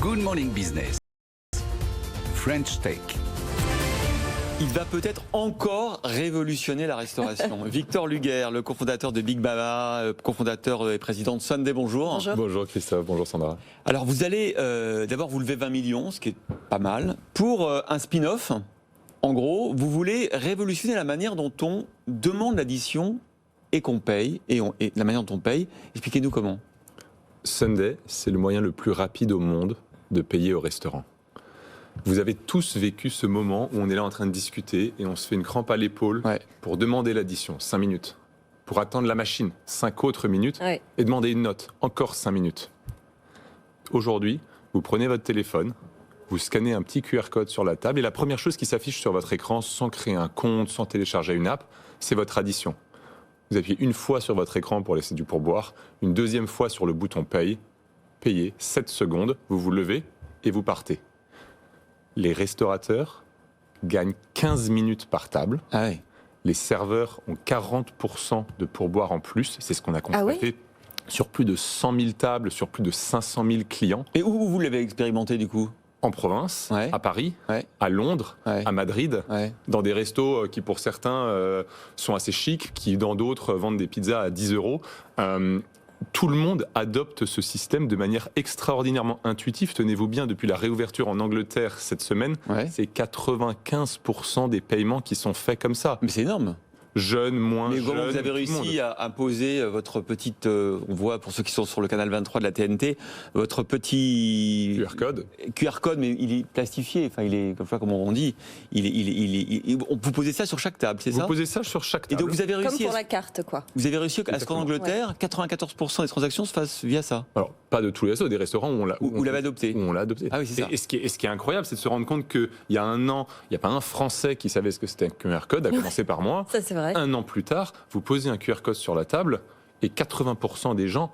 Good Morning Business. French Take. Il va peut-être encore révolutionner la restauration. Victor Luguer, le cofondateur de Big Mama, cofondateur et président de Sunday, bonjour. Bonjour. Bonjour Christophe, bonjour Sandra. Alors vous allez d'abord vous lever 20 millions, ce qui est pas mal, pour un spin-off. En gros, vous voulez révolutionner la manière dont on demande l'addition et qu'on paye, et la manière dont on paye. Expliquez-nous comment. Sunday, c'est le moyen le plus rapide au monde de payer au restaurant. Vous avez tous vécu ce moment où on est là en train de discuter et on se fait une crampe à l'épaule pour demander l'addition, 5 minutes. Pour attendre la machine, 5 autres minutes, et demander une note, encore 5 minutes. Aujourd'hui, vous prenez votre téléphone, vous scannez un petit QR code sur la table et la première chose qui s'affiche sur votre écran, sans créer un compte, sans télécharger une app, c'est votre addition. Vous appuyez une fois sur votre écran pour laisser du pourboire, une deuxième fois sur le bouton paye, payez 7 secondes, vous vous levez et vous partez. Les restaurateurs gagnent 15 minutes par table. Les serveurs ont 40% de pourboire en plus. C'est ce qu'on a constaté sur plus de 100 000 tables, sur plus de 500 000 clients. Et où vous l'avez expérimenté du coup ? En province, à Paris, à Londres, à Madrid, dans des restos qui pour certains sont assez chics, qui dans d'autres vendent des pizzas à 10 euros. Tout le monde adopte ce système de manière extraordinairement intuitive. Tenez-vous bien, depuis la réouverture en Angleterre cette semaine, c'est 95% des paiements qui sont faits comme ça. Mais c'est énorme. Jeunes, moins jeunes. Mais comment vous avez réussi à imposer votre petite, on voit pour ceux qui sont sur le canal 23 de la TNT, votre petit QR code, mais il est plastifié, enfin il est comme on dit, vous posez ça sur chaque table, c'est ça ? Vous posez ça sur chaque table. Et donc vous avez réussi comme pour la carte, quoi. Vous avez réussi à ce qu'en Angleterre, 94% des transactions se fassent via ça. Alors pas de tous les restos, des restaurants où on l'avez adopté. Où on l'a adopté. Ah oui, c'est ça. Et ce qui est incroyable, c'est de se rendre compte qu'il y a un an, il n'y a pas un Français qui savait ce que c'était un QR code, à commencer par moi. Ça c'est vrai. Un an plus tard, vous posez un QR code sur la table et 80% des gens,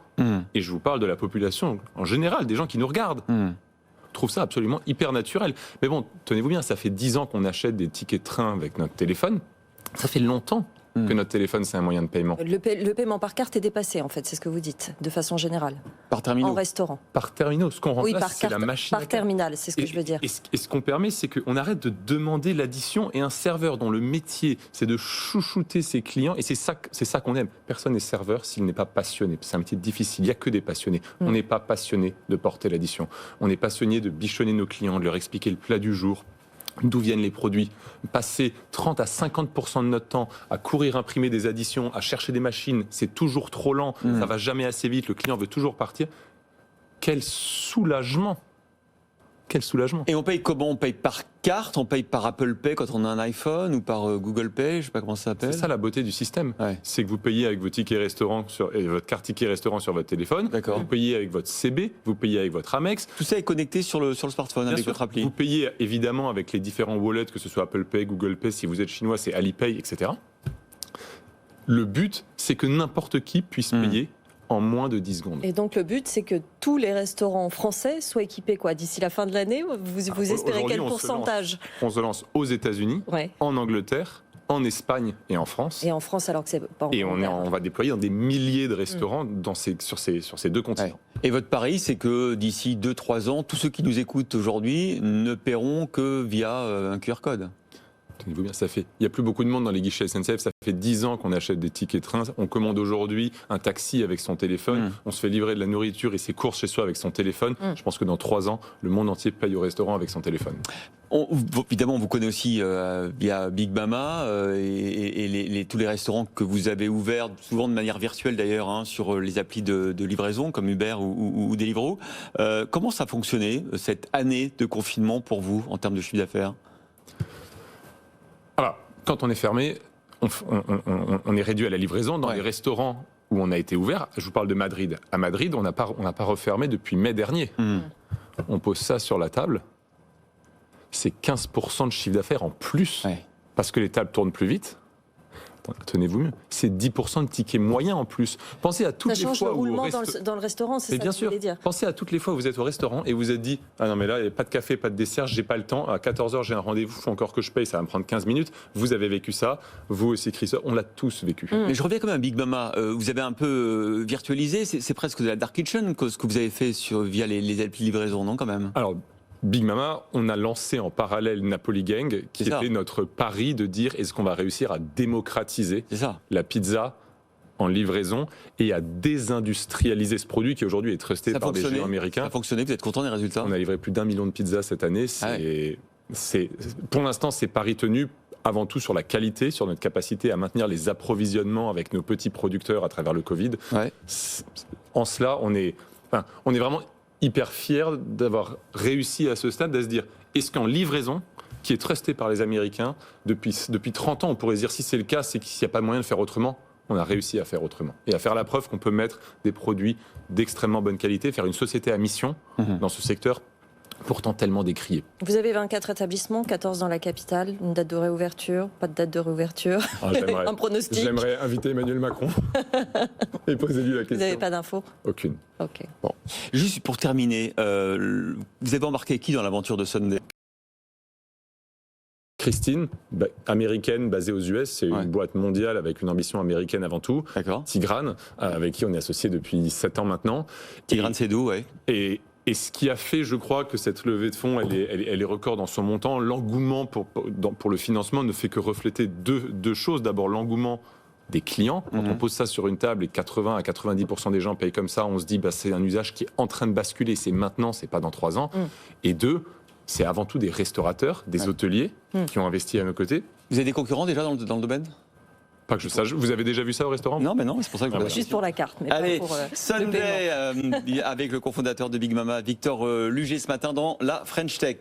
et je vous parle de la population en général, des gens qui nous regardent, trouvent ça absolument hyper naturel. Mais bon, tenez-vous bien, ça fait 10 ans qu'on achète des tickets de train avec notre téléphone. Ça fait longtemps que notre téléphone, c'est un moyen de paiement. Le paiement par carte est dépassé, en fait, c'est ce que vous dites, de façon générale. Par terminaux. En restaurant. Par terminaux. Ce qu'on remplace, c'est la machine. Par terminal, c'est ce que je veux dire. Et ce qu'on permet, c'est qu'on arrête de demander l'addition, et un serveur dont le métier, c'est de chouchouter ses clients, et c'est ça qu'on aime. Personne n'est serveur s'il n'est pas passionné. C'est un métier difficile, il n'y a que des passionnés. On n'est pas passionné de porter l'addition. On est passionné de bichonner nos clients, de leur expliquer le plat du jour, d'où viennent les produits, passer 30 à 50% de notre temps à courir imprimer des additions, à chercher des machines, c'est toujours trop lent, ça va jamais assez vite, le client veut toujours partir. Quel soulagement! Quel soulagement! Et on paye comment? On paye par carte, on paye par Apple Pay quand on a un iPhone, ou par Google Pay, je ne sais pas comment ça s'appelle. C'est ça la beauté du système. C'est que vous payez avec vos tickets restaurants et votre carte ticket restaurant sur votre téléphone. Vous payez avec votre CB, vous payez avec votre Amex. Tout ça est connecté sur le smartphone avec votre appli. Vous payez évidemment avec les différents wallets, que ce soit Apple Pay, Google Pay, si vous êtes chinois, c'est Alipay, etc. Le but, c'est que n'importe qui puisse payer en moins de 10 secondes. Et donc le but, c'est que tous les restaurants français soient équipés d'ici la fin de l'année. Vous espérez quel pourcentage? On se lance aux États-Unis, en Angleterre, en Espagne et en France. Et en France, alors que c'est pas encore. Et on va déployer dans des milliers de restaurants sur ces deux continents. Et votre pari, c'est que d'ici 2-3 ans, tous ceux qui nous écoutent aujourd'hui ne paieront que via un QR code. Tenez-vous bien, il n'y a plus beaucoup de monde dans les guichets SNCF, ça fait 10 ans qu'on achète des tickets de train, on commande aujourd'hui un taxi avec son téléphone, on se fait livrer de la nourriture et ses courses chez soi avec son téléphone. Je pense que dans 3 ans, le monde entier paye au restaurant avec son téléphone. Évidemment, on vous connaît aussi via Big Mama et tous les restaurants que vous avez ouverts, souvent de manière virtuelle d'ailleurs, sur les applis de livraison comme Uber ou Deliveroo. Comment ça a fonctionné, cette année de confinement pour vous, en termes de chiffre d'affaires ? Alors, quand on est fermé, on est réduit à la livraison. Dans les restaurants où on a été ouvert, je vous parle de Madrid. À Madrid, on n'a pas refermé depuis mai dernier. On pose ça sur la table, c'est 15% de chiffre d'affaires en plus, parce que les tables tournent plus vite. tenez-vous mieux, c'est 10% de ticket moyen en plus. Pensez à toutes les fois le roulement dans le restaurant, c'est ça que je voulais dire. Pensez à toutes les fois où vous êtes au restaurant et vous êtes dit « Ah non mais là, il n'y a pas de café, pas de dessert, j'ai pas le temps, à 14h j'ai un rendez-vous, il faut encore que je paye, ça va me prendre 15 minutes. » Vous avez vécu ça, vous aussi Christophe, on l'a tous vécu. Mais je reviens quand même à Big Mama, vous avez un peu virtualisé, c'est presque de la dark kitchen ce que vous avez fait via les applis de livraison, non quand même? Alors, Big Mama, on a lancé en parallèle Napoli Gang, qui était notre pari de dire est-ce qu'on va réussir à démocratiser la pizza en livraison et à désindustrialiser ce produit qui aujourd'hui est trusté par des géants américains. Ça a fonctionné, vous êtes content des résultats? On a livré plus d'1 million de pizzas cette année. Pour l'instant, c'est pari tenu avant tout sur la qualité, sur notre capacité à maintenir les approvisionnements avec nos petits producteurs à travers le Covid. En cela, on est vraiment hyper fier d'avoir réussi à ce stade, à se dire, est-ce qu'en livraison, qui est trusté par les Américains, depuis 30 ans, on pourrait se dire, si c'est le cas, c'est qu'il n'y a pas moyen de faire autrement. On a réussi à faire autrement. Et à faire la preuve qu'on peut mettre des produits d'extrêmement bonne qualité, faire une société à mission dans ce secteur pourtant tellement décrié. Vous avez 24 établissements, 14 dans la capitale, une date de réouverture, pas de date de réouverture, un pronostic. J'aimerais inviter Emmanuel Macron et poser lui la question. Vous n'avez pas d'infos? Aucune. Ok. Bon. Juste pour terminer, vous avez embarqué qui dans l'aventure de Sunday? Christine, américaine, basée aux US, c'est une boîte mondiale avec une ambition américaine avant tout. Tigrane, avec qui on est associé depuis 7 ans maintenant. Tigrane Sédou, Et ce qui a fait, je crois, que cette levée de fonds, elle est record dans son montant. L'engouement pour le financement ne fait que refléter deux choses. D'abord, l'engouement des clients. Quand on pose ça sur une table et 80 à 90% des gens payent comme ça, on se dit c'est un usage qui est en train de basculer. C'est maintenant, c'est pas dans 3 ans. Et 2, c'est avant tout des restaurateurs, des hôteliers qui ont investi à nos côtés. Vous avez des concurrents déjà dans le domaine? Pas que je sache. Vous avez déjà vu ça au restaurant? Non, mais non, c'est pour ça que je juste pour la carte. Mais allez, pas pour, Sunday avec le cofondateur de Big Mama, Victor Luget, ce matin dans la French Tech.